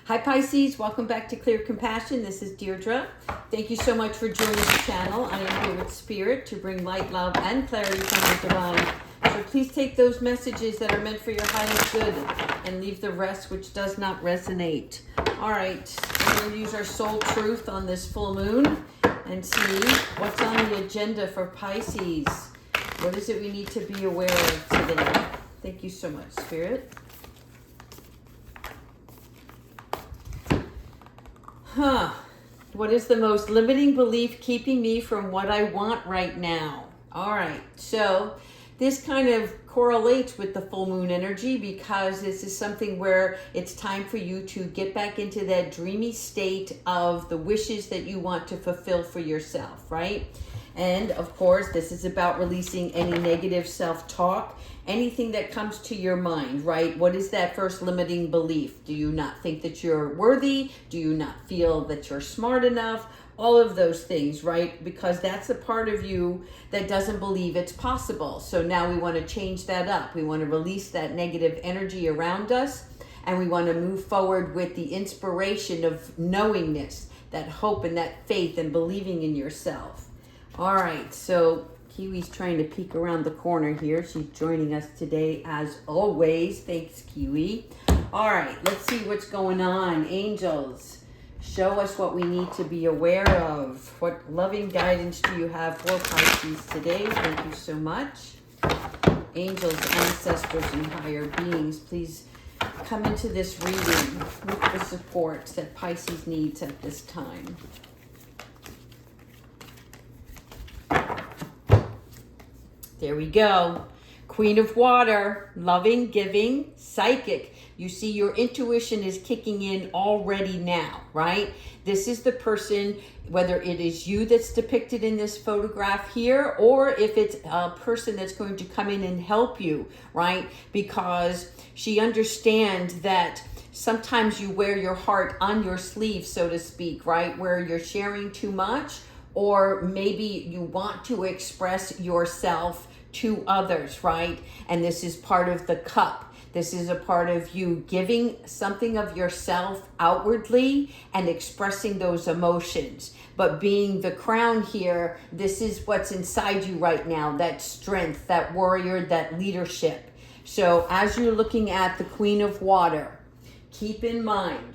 Hi Pisces, welcome back to Clear Compassion. This is Deirdre. Thank you so much for joining the channel. I am here with Spirit to bring light, love, and clarity from the divine. So please take those messages that are meant for your highest good and leave the rest which does not resonate. All right, we're going to use our soul truth on this full moon and see what's on the agenda for Pisces. What is it we need to be aware of today? Thank you so much, Spirit. What is the most limiting belief keeping me from what I want right now? All right, so this kind of correlates with the full moon energy because this is something where it's time for you to get back into that dreamy state of the wishes that you want to fulfill for yourself, right? And of course, this is about releasing any negative self-talk, anything that comes to your mind, right? What is that first limiting belief? Do you not think that you're worthy? Do you not feel that you're smart enough? All of those things, right? Because that's a part of you that doesn't believe it's possible. So now we want to change that up. We want to release that negative energy around us, and we want to move forward with the inspiration of knowingness, that hope and that faith and believing in yourself. All right, so Kiwi's trying to peek around the corner here. She's joining us today as always. Thanks, Kiwi. All right, let's see what's going on. Angels, show us what we need to be aware of. What loving guidance do you have for Pisces today? Thank you so much. Angels, ancestors, and higher beings, please come into this reading with the support that Pisces needs at this time. There we go. Queen of Water, loving, giving, psychic. You see, your intuition is kicking in already now, right? This is the person, whether it is you that's depicted in this photograph here, or if it's a person that's going to come in and help you, right? Because she understands that sometimes you wear your heart on your sleeve, so to speak, right? Where you're sharing too much, or maybe you want to express yourself to others, right? And this is part of the cup. This is a part of you giving something of yourself outwardly and expressing those emotions. But being the crown here, this is what's inside you right now, that strength, that warrior, that leadership. So as you're looking at the Queen of Water, keep in mind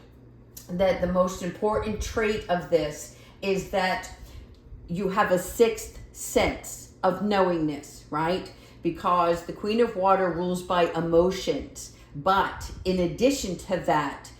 that the most important trait of this is that you have a sixth sense of knowingness, right? Because the Queen of Water rules by emotions. But in addition to that,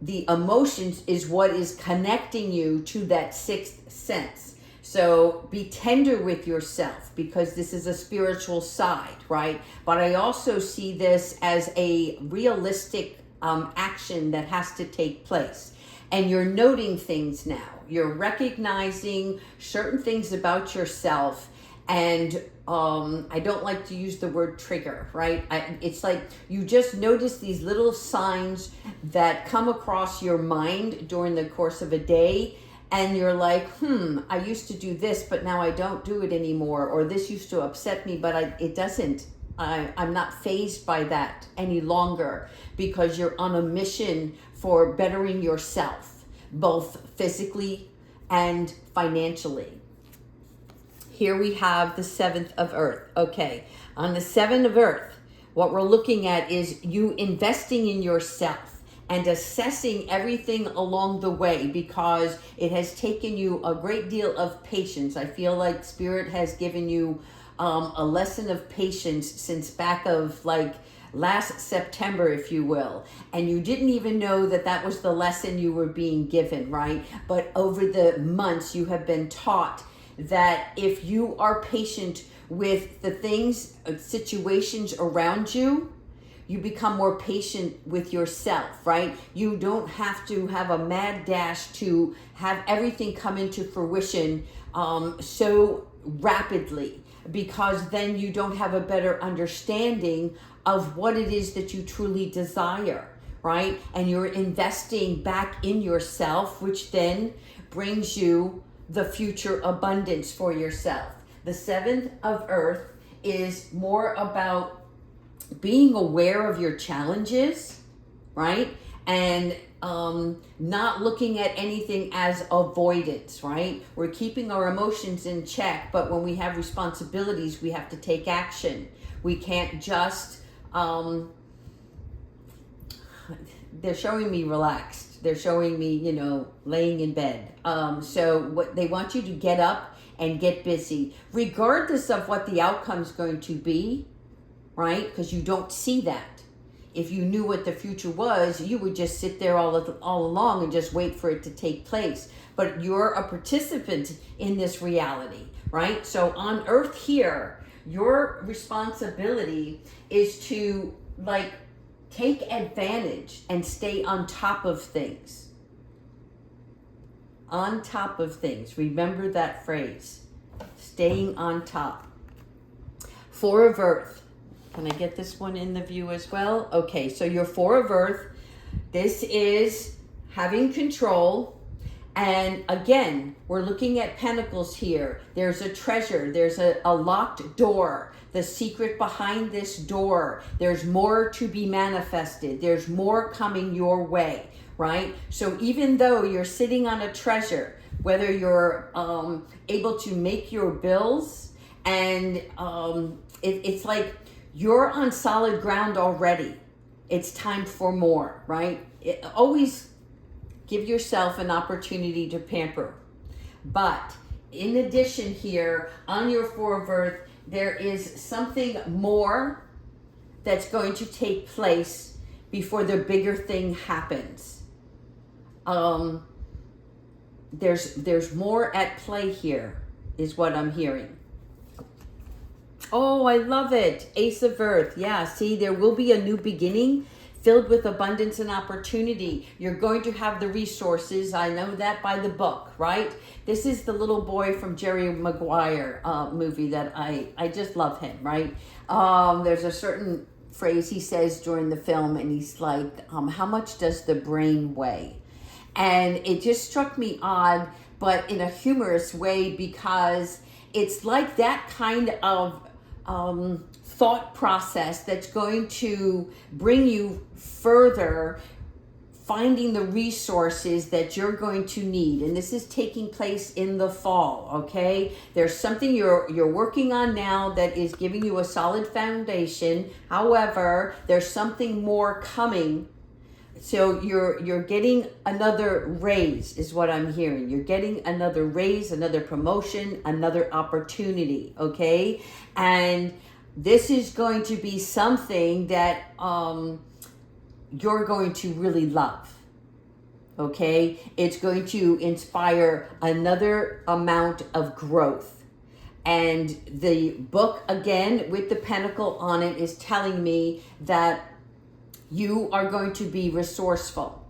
the emotions is what is connecting you to that sixth sense. So be tender with yourself because this is a spiritual side, right? But I also see this as a realistic action that has to take place. And you're noting things now. You're recognizing certain things about yourself. And I don't like to use the word trigger, right? It's like you just notice these little signs that come across your mind during the course of a day. And you're like, I used to do this, but now I don't do it anymore. Or this used to upset me, but it doesn't. I'm not fazed by that any longer because you're on a mission for bettering yourself, both physically and financially. Here we have the seventh of Earth. Okay, on the seventh of Earth, what we're looking at is you investing in yourself and assessing everything along the way because it has taken you a great deal of patience. I feel like Spirit has given you a lesson of patience since back of like last September, if you will. And you didn't even know that that was the lesson you were being given, right? But over the months, you have been taught that if you are patient with the things, situations around you, you become more patient with yourself, right? You don't have to have a mad dash to have everything come into fruition so rapidly, because then you don't have a better understanding of what it is that you truly desire, right? And you're investing back in yourself, which then brings you the future abundance for yourself. The seventh of Earth is more about being aware of your challenges, right? And not looking at anything as avoidance, right? We're keeping our emotions in check, but when we have responsibilities, we have to take action. We can't just, they're showing me relaxed. They're showing me, laying in bed. So what they want you to get up and get busy, regardless of what the outcome's going to be, right? Because you don't see that. If you knew what the future was, you would just sit there all along and just wait for it to take place. But you're a participant in this reality, right? So on Earth here, your responsibility is to take advantage and stay on top of things. On top of things. Remember that phrase. Staying on top. Four of Earth. Can I get this one in the view as well? Okay, so your Four of Earth, this is having control. And again, we're looking at Pentacles here. There's a treasure. There's a locked door. The secret behind this door. There's more to be manifested. There's more coming your way, right? So even though you're sitting on a treasure, whether you're able to make your bills, and it's like, you're on solid ground already. It's time for more, right? Always give yourself an opportunity to pamper. But in addition here, on your Four of Earth, there is something more that's going to take place before the bigger thing happens. There's more at play here, is what I'm hearing. Oh, I love it. Ace of Earth. Yeah, see, there will be a new beginning filled with abundance and opportunity. You're going to have the resources. I know that by the book, right? This is the little boy from Jerry Maguire movie that I just love him, right? There's a certain phrase he says during the film, and he's like, how much does the brain weigh? And it just struck me odd, but in a humorous way, because it's like that kind of thought process that's going to bring you further, finding the resources that you're going to need. And this is taking place in the fall, okay? There's something you're working on now that is giving you a solid foundation. However, there's something more coming. So you're getting another raise, is what I'm hearing. You're getting another raise, another promotion, another opportunity, okay? And this is going to be something that you're going to really love, okay? It's going to inspire another amount of growth. And the book, again, with the pentacle on it, is telling me that you are going to be resourceful,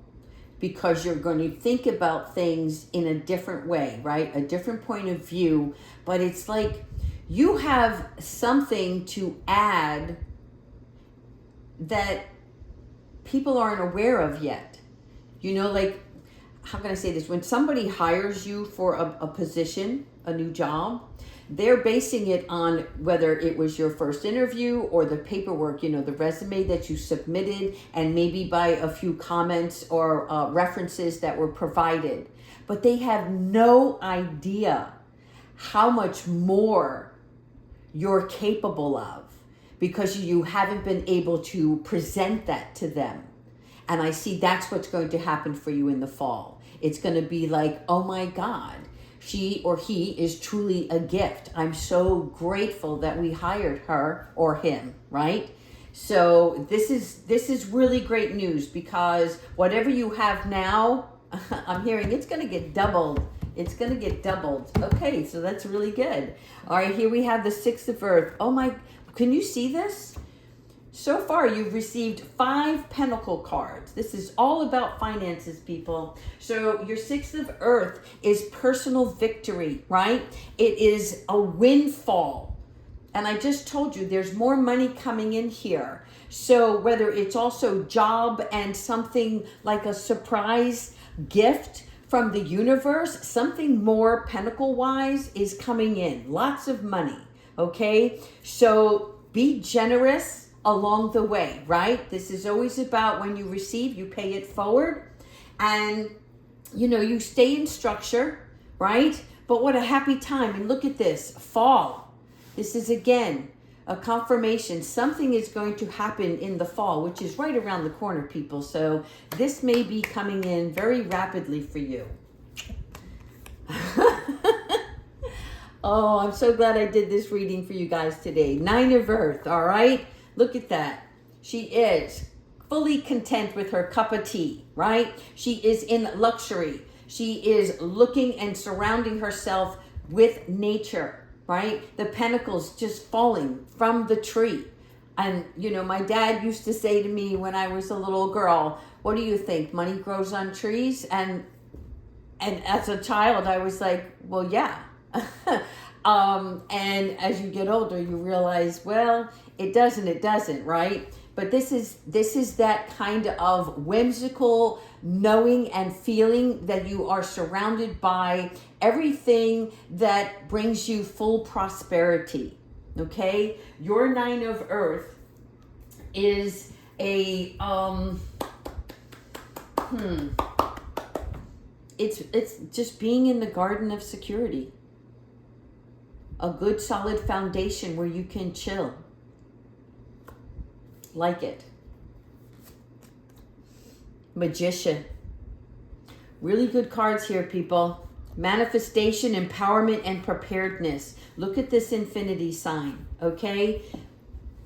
because you're going to think about things in a different way, right? A different point of view. But it's like you have something to add that people aren't aware of yet. Like, how can I say this? When somebody hires you for a position, a new job, they're basing it on whether it was your first interview or the paperwork, the resume that you submitted, and maybe by a few comments or references that were provided. But they have no idea how much more you're capable of, because you haven't been able to present that to them. And I see that's what's going to happen for you in the fall. It's going to be like, oh my God, she or he is truly a gift. I'm so grateful that we hired her or him, right? So this is really great news, because whatever you have now, I'm hearing it's going to get doubled. It's going to get doubled. Okay, so that's really good. All right, here we have the Six of Earth. Oh my, can you see this? So far, you've received 5 Pentacle cards. This is all about finances, people. So your Six of Earth is personal victory, right? It is a windfall. And I just told you there's more money coming in here. So whether it's also job and something like a surprise gift from the universe, something more Pentacle-wise is coming in. Lots of money, okay? So be generous along the way, right? This is always about when you receive, you pay it forward. And, you know, you stay in structure, right? But what a happy time. And look at this, fall. This is, again, a confirmation. Something is going to happen in the fall, which is right around the corner, people. So this may be coming in very rapidly for you. Oh, I'm so glad I did this reading for you guys today. 9 of Earth, all right? Look at that. She is fully content with her cup of tea, right? She is in luxury. She is looking and surrounding herself with nature, right? The pentacles just falling from the tree. And, you know, my dad used to say to me when I was a little girl, what do you think? Money grows on trees? And as a child, I was like, well, yeah. And as you get older, you realize, well, it doesn't, right? But this is that kind of whimsical knowing and feeling that you are surrounded by everything that brings you full prosperity. Okay? Your 9 of Earth is a it's just being in the garden of security. A good solid foundation where you can chill. Like it. Magician. Really good cards here, people. Manifestation, empowerment, and preparedness. Look at this infinity sign, okay?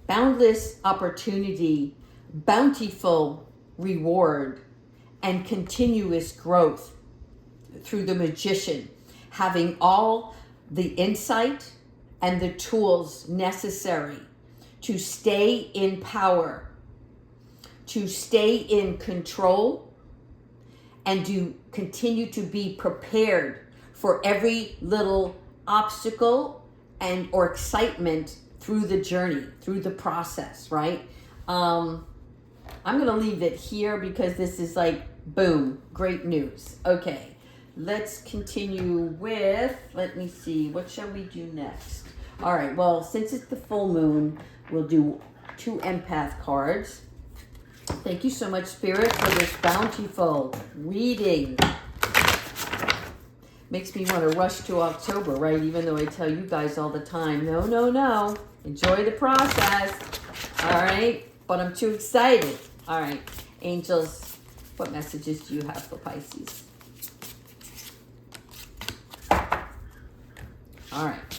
Boundless opportunity, bountiful reward, and continuous growth through the magician. Having all the insight and the tools necessary to stay in power, to stay in control, and to continue to be prepared for every little obstacle and or excitement through the journey, through the process, right? I'm going to leave it here because this is like, boom, great news. Okay. Let's continue with, let me see, what shall we do next? All right, well, since it's the full moon, we'll do 2 empath cards. Thank you so much, Spirit, for this bountiful reading. Makes me want to rush to October, right? Even though I tell you guys all the time, no. Enjoy the process. All right, but I'm too excited. All right, angels, what messages do you have for Pisces? All right.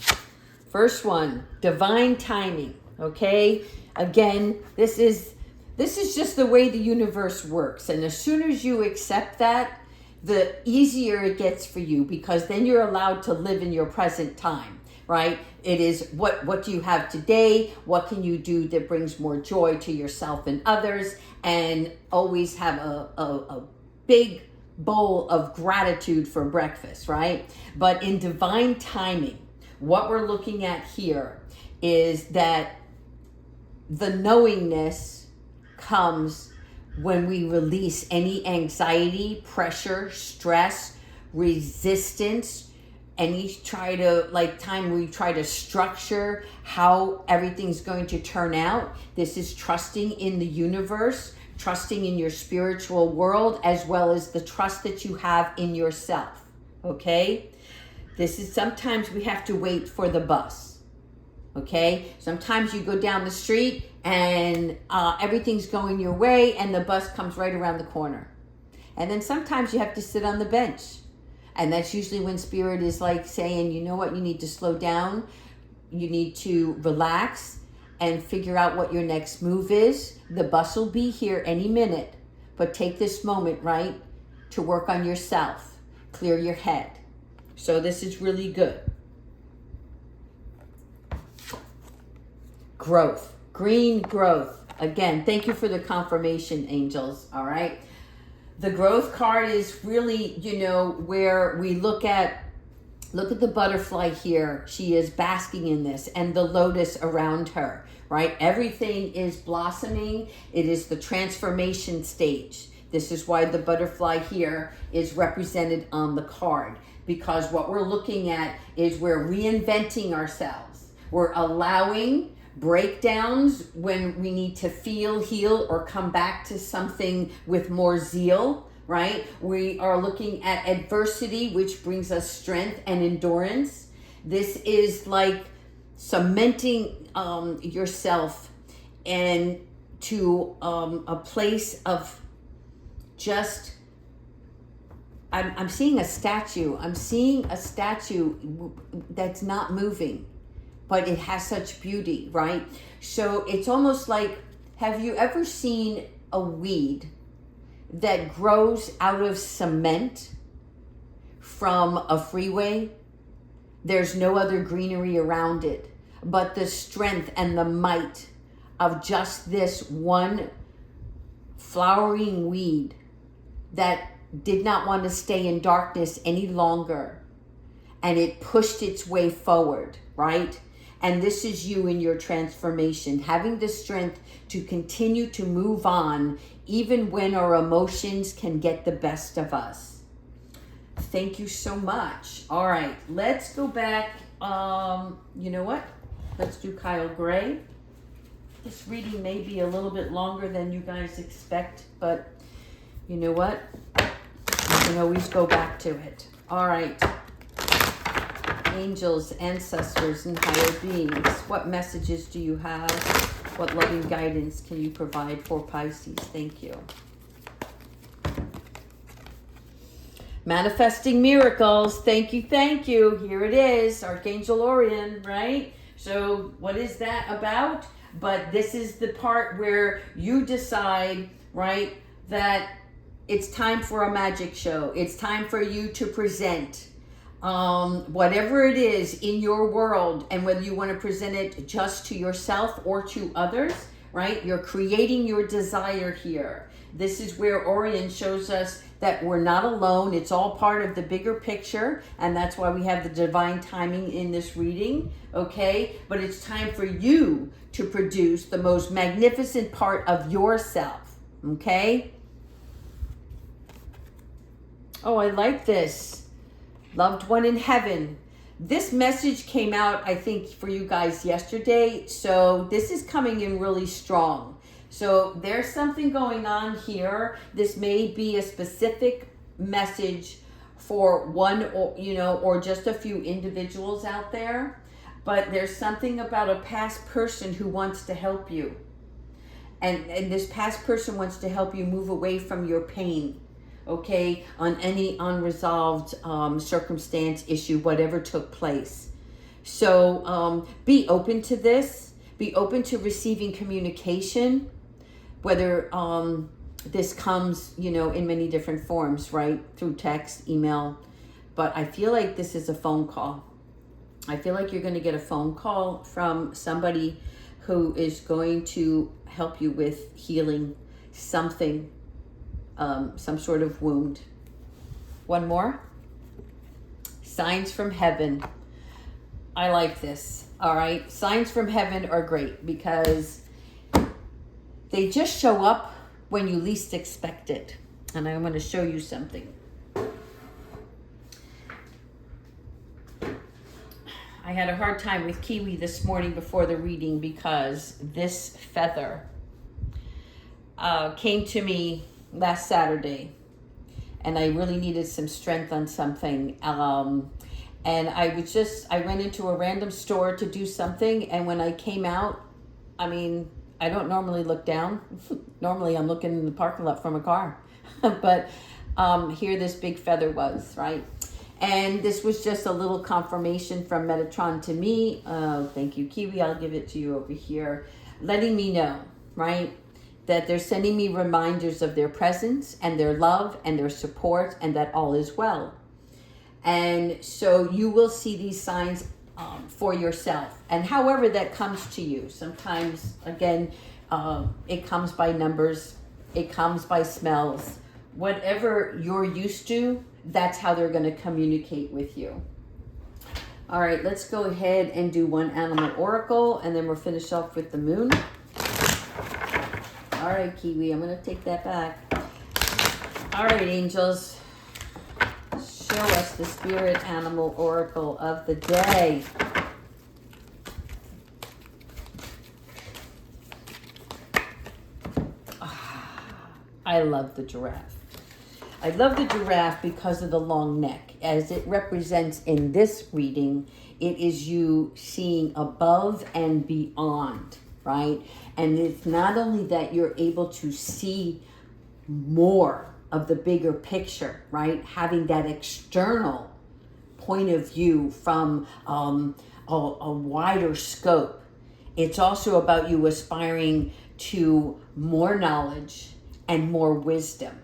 First one, divine timing. Okay. Again, this is just the way the universe works. And as soon as you accept that, the easier it gets for you, because then you're allowed to live in your present time, right? It is what do you have today? What can you do that brings more joy to yourself and others? And always have a big bowl of gratitude for breakfast, right? But in divine timing, what we're looking at here is that the knowingness comes when we release any anxiety, pressure, stress, resistance, any time we try to structure how everything's going to turn out. This is trusting in the universe, trusting in your spiritual world, as well as the trust that you have in yourself, okay? This is, sometimes we have to wait for the bus, okay? Sometimes you go down the street and everything's going your way and the bus comes right around the corner. And then sometimes you have to sit on the bench. And that's usually when Spirit is like saying, you know what, you need to slow down. You need to relax and figure out what your next move is. The bus will be here any minute, but take this moment, right, to work on yourself, clear your head. So this is really good. Growth, green growth. Again, thank you for the confirmation, angels, all right? The growth card is really, where we look at the butterfly here. She is basking in this, and the lotus around her, right? Everything is blossoming. It is the transformation stage. This is why the butterfly here is represented on the card, because what we're looking at is we're reinventing ourselves. We're allowing breakdowns when we need to feel, heal, or come back to something with more zeal, right? We are looking at adversity, which brings us strength and endurance. This is like cementing yourself and to a place of just, I'm seeing a statue. I'm seeing a statue that's not moving, but it has such beauty, right? So it's almost like, have you ever seen a weed that grows out of cement from a freeway? There's no other greenery around it, but the strength and the might of just this one flowering weed that did not want to stay in darkness any longer, and it pushed its way forward, right? And this is you in your transformation, having the strength to continue to move on even when our emotions can get the best of us. Thank you so much. All right, let's go back. You know what? Let's do Kyle Gray. This reading may be a little bit longer than you guys expect, but you know what? You can always go back to it. All right. Angels, ancestors, and higher beings, what messages do you have? What loving guidance can you provide for Pisces? Thank you. Manifesting miracles. Thank you, thank you. Here it is, Archangel Orion, right? So what is that about? But this is the part where you decide, right, that it's time for a magic show. It's time for you to present whatever it is in your world, and whether you want to present it just to yourself or to others, right? You're creating your desire here. This is where Orion shows us that we're not alone. It's all part of the bigger picture, and that's why we have the divine timing in this reading, okay? But it's time for you to produce the most magnificent part of yourself, okay? Oh, I like this. Loved one in heaven. This message came out, I think, for you guys yesterday. So this is coming in really strong. So there's something going on here. This may be a specific message for one, or, you know, or just a few individuals out there. But there's something about a past person who wants to help you. And this past person wants to help you move away from your pain. Okay, on any unresolved circumstance, issue, whatever took place. So be open to this. Be open to receiving communication, whether this comes, you know, in many different forms, right? Through text, email. But I feel like this is a phone call. I feel like you're going to get a phone call from somebody who is going to help you with healing something. Some sort of wound. One more. Signs from heaven. I like this. All right. Signs from heaven are great because they just show up when you least expect it. And I'm going to show you something. I had a hard time with Kiwi this morning before the reading because this feather came to me last Saturday, and I really needed some strength on something. And I went into a random store to do something, and when I came out, I mean, I don't normally look down. Normally I'm looking in the parking lot from a car. But here this big feather was, right? And this was just a little confirmation from Metatron to me. Thank you, Kiwi. I'll give it to you over here. Letting me know, right, that they're sending me reminders of their presence and their love and their support, and that all is well. And so you will see these signs for yourself, and however that comes to you. Sometimes, again, it comes by numbers, it comes by smells. Whatever you're used to, that's how they're going to communicate with you. All right, let's go ahead and do one animal oracle, and then we'll finish off with the moon. All right, Kiwi, I'm going to take that back. All right, angels, show us the spirit animal oracle of the day. I love the giraffe. I love the giraffe because of the long neck. As it represents in this reading, it is you seeing above and beyond, right? And it's not only that you're able to see more of the bigger picture, right? Having that external point of view from a wider scope. It's also about you aspiring to more knowledge and more wisdom,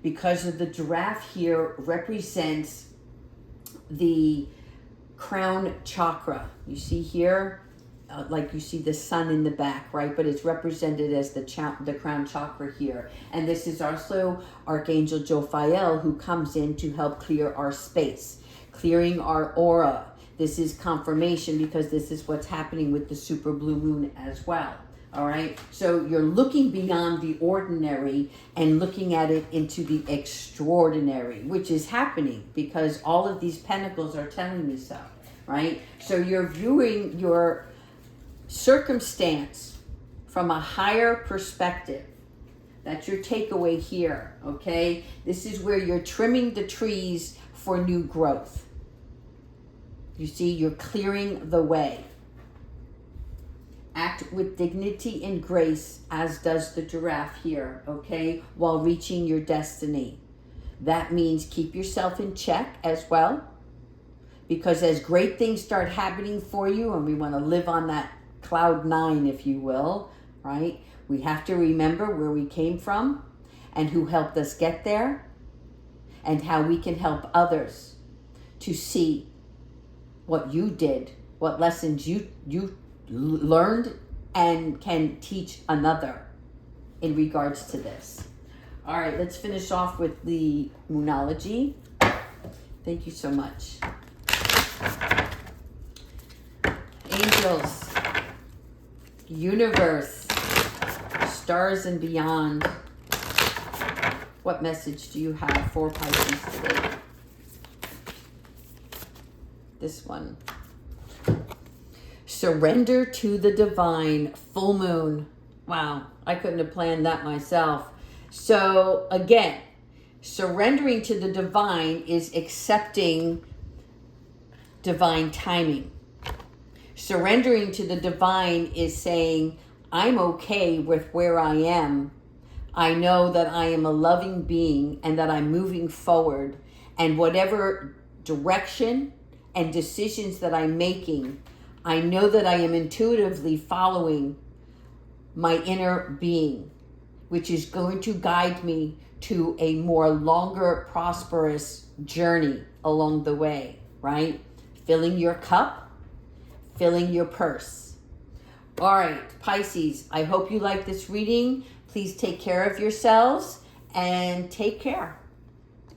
because of the giraffe here represents the crown chakra. You see here, like you see the sun in the back, right? But it's represented as the crown chakra here. And this is also Archangel Jophiel, who comes in to help clear our space, clearing our aura. This is confirmation because this is what's happening with the super blue moon as well. All right. So you're looking beyond the ordinary and looking at it into the extraordinary, which is happening because all of these pentacles are telling me so, right? So you're viewing your circumstance from a higher perspective. That's your takeaway here, okay? This is where you're trimming the trees for new growth. You see, you're clearing the way. Act with dignity and grace, as does the giraffe here, okay? While reaching your destiny. That means keep yourself in check as well. Because as great things start happening for you, and we want to live on that cloud 9, if you will, right? We have to remember where we came from and who helped us get there and how we can help others to see what you did, what lessons you learned and can teach another in regards to this. All right, let's finish off with the Moonology. Thank you so much. Angels, universe, stars and beyond. What message do you have for Pisces today? This one. Surrender to the divine. Full moon. Wow, I couldn't have planned that myself. So again, surrendering to the divine is accepting divine timing. Surrendering to the divine is saying, I'm okay with where I am. I know that I am a loving being and that I'm moving forward, and whatever direction and decisions that I'm making, I know that I am intuitively following my inner being, which is going to guide me to a more longer, prosperous journey along the way, right? Filling your cup, filling your purse. All right, Pisces, I hope you like this reading. Please take care of yourselves and take care.